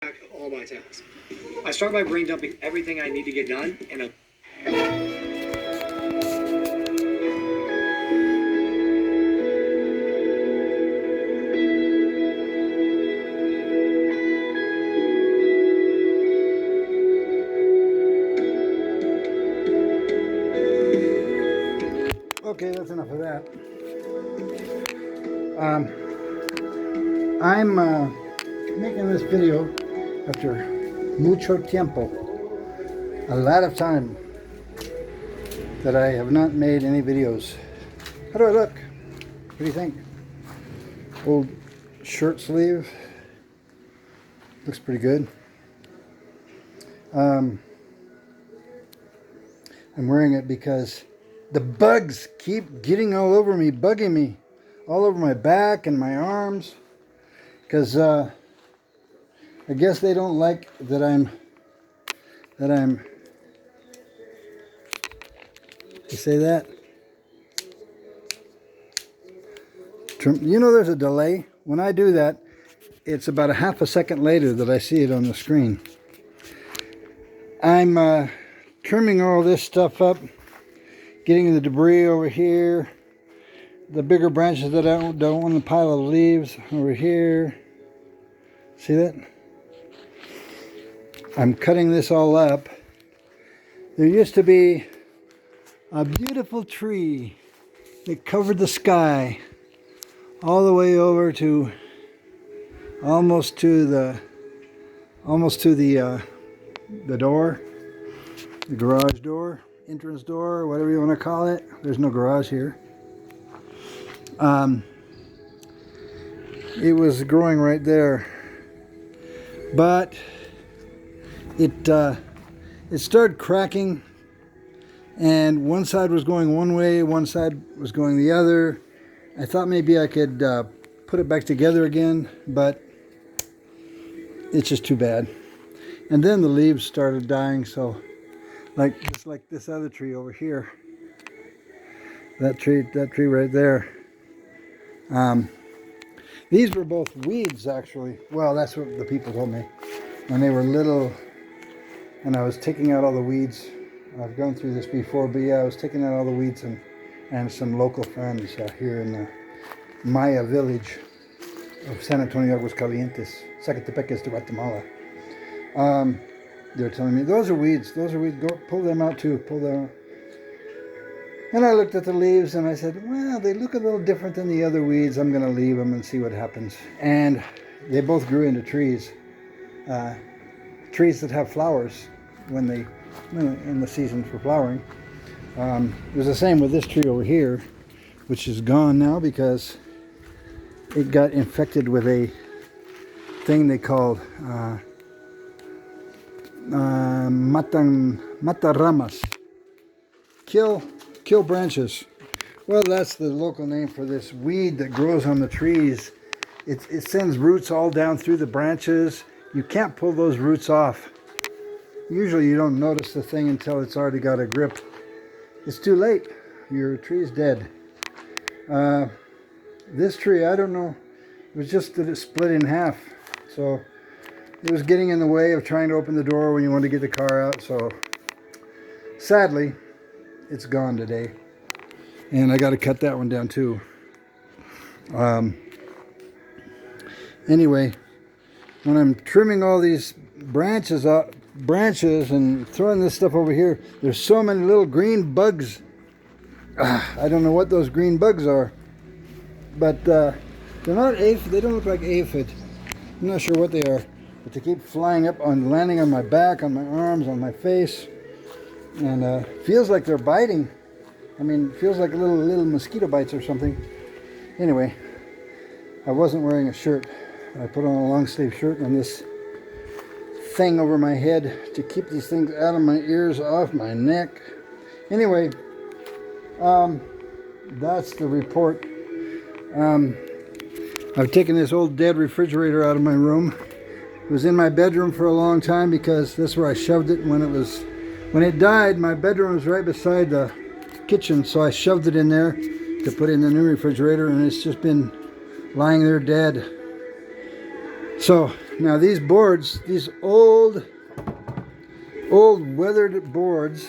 all my tasks. I start my brain dumping everything I need to get done, and okay, that's enough of that. I'm making this video after mucho tiempo, a lot of time that I have not made any videos. How do I look? What do you think? Old shirt sleeve. Looks pretty good. I'm wearing it because the bugs keep getting all over me, bugging me, all over my back and my arms. Because I guess they don't like that I'm. You say that? You know there's a delay. When I do that, it's about a half a second later that I see it on the screen. I'm trimming all this stuff up, getting the debris over here, the bigger branches that I don't want to pile of leaves over here. See that? I'm cutting this all up. There used to be a beautiful tree that covered the sky all the way over to almost to the door, the garage door, entrance door, whatever you want to call it. There's no garage here. It was growing right there, but it started cracking, and one side was going one way, one side was going the other. I thought maybe I could put it back together again, but it's just too bad. And then the leaves started dying, so just like this other tree over here, that tree right there. These were both weeds, actually. Well, that's what the people told me when they were little, and I was taking out all the weeds. I've gone through this before, but yeah, I was taking out all the weeds and some local friends here in the Maya village of San Antonio, Aguascalientes, Zacatepec, Guatemala. They're telling me, those are weeds, go pull them out too, pull them out. And I looked at the leaves and I said, well, they look a little different than the other weeds. I'm going to leave them and see what happens. And they both grew into trees. Trees that have flowers in the season for flowering. It was the same with this tree over here, which is gone now because it got infected with a thing they called mataramas. Kill branches. Well, that's the local name for this weed that grows on the trees. It sends roots all down through the branches. You can't pull those roots off. Usually you don't notice the thing until it's already got a grip. It's too late. Your tree's dead. This tree, I don't know. It was just that it split in half. So it was getting in the way of trying to open the door when you want to get the car out. So sadly, it's gone today. And I got to cut that one down too. Anyway, when I'm trimming all these branches and throwing this stuff over here, there's so many little green bugs. I don't know what those green bugs are, but they're not aphid. They don't look like aphid. I'm not sure what they are, but they keep flying up landing on my back, on my arms, on my face, and feels like they're biting. I mean, feels like little mosquito bites or something. Anyway, I wasn't wearing a shirt. I put on a long sleeve shirt and this thing over my head to keep these things out of my ears, off my neck. Anyway, that's the report. I've taken this old dead refrigerator out of my room. It was in my bedroom for a long time because that's where I shoved it when it died. My bedroom was right beside the kitchen, so I shoved it in there to put in the new refrigerator, and it's just been lying there dead. So Now these boards, these old weathered boards,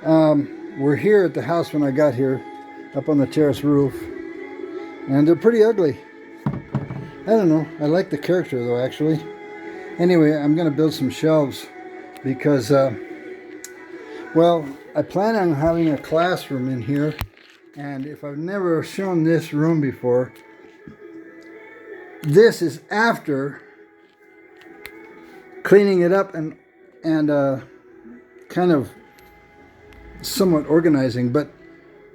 were here at the house when I got here, up on the terrace roof, and they're pretty ugly. I don't know. I like the character though, actually. Anyway, I'm going to build some shelves because, well, I plan on having a classroom in here, and if I've never shown this room before, this is after cleaning it up and kind of somewhat organizing, but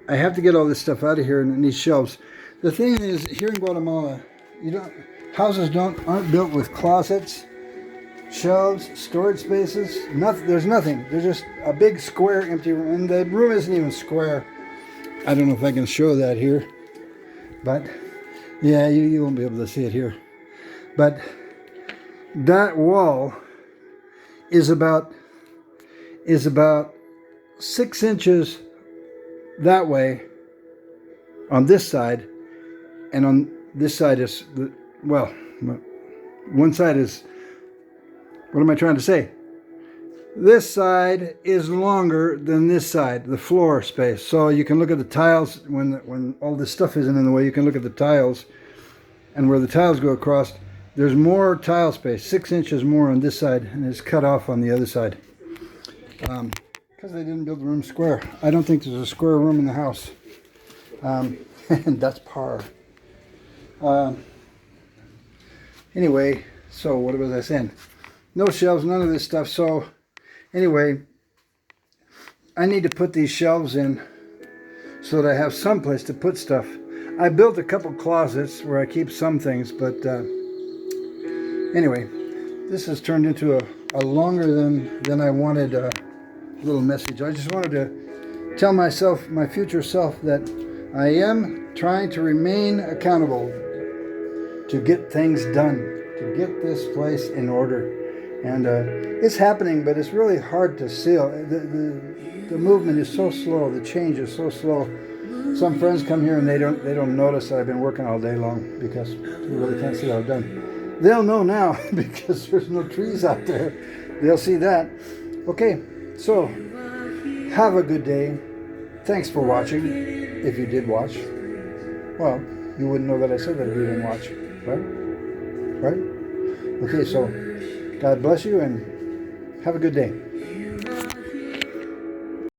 I have to get all this stuff out of here in these shelves. The thing is, here in Guatemala, houses aren't built with closets, shelves, storage spaces. There's nothing. There's just a big square empty room, and the room isn't even square. I don't know if I can show that here, but yeah, you won't be able to see it here. But that wall is about 6 inches that way on this side, and on this side is, well, one side is, what am I trying to say? This side is longer than this side, the floor space. So you can look at the tiles when all this stuff isn't in the way. You can look at the tiles, and where the tiles go across, there's more tile space, 6 inches more on this side, and it's cut off on the other side. Because they didn't build the room square. I don't think there's a square room in the house. And that's par. Anyway, so what was I saying? No shelves, none of this stuff. So anyway, I need to put these shelves in so that I have some place to put stuff. I built a couple closets where I keep some things, but anyway, this has turned into a longer than I wanted little message. I just wanted to tell myself, my future self, that I am trying to remain accountable to get things done, to get this place in order. And it's happening, but it's really hard to see. The movement is so slow. The change is so slow. Some friends come here and they don't notice that I've been working all day long because they really can't see what I've done. They'll know now because there's no trees out there. They'll see that. Okay, so have a good day. Thanks for watching. If you did watch, well, you wouldn't know that I said that if you didn't watch, right? Right? Okay, so God bless you and have a good day.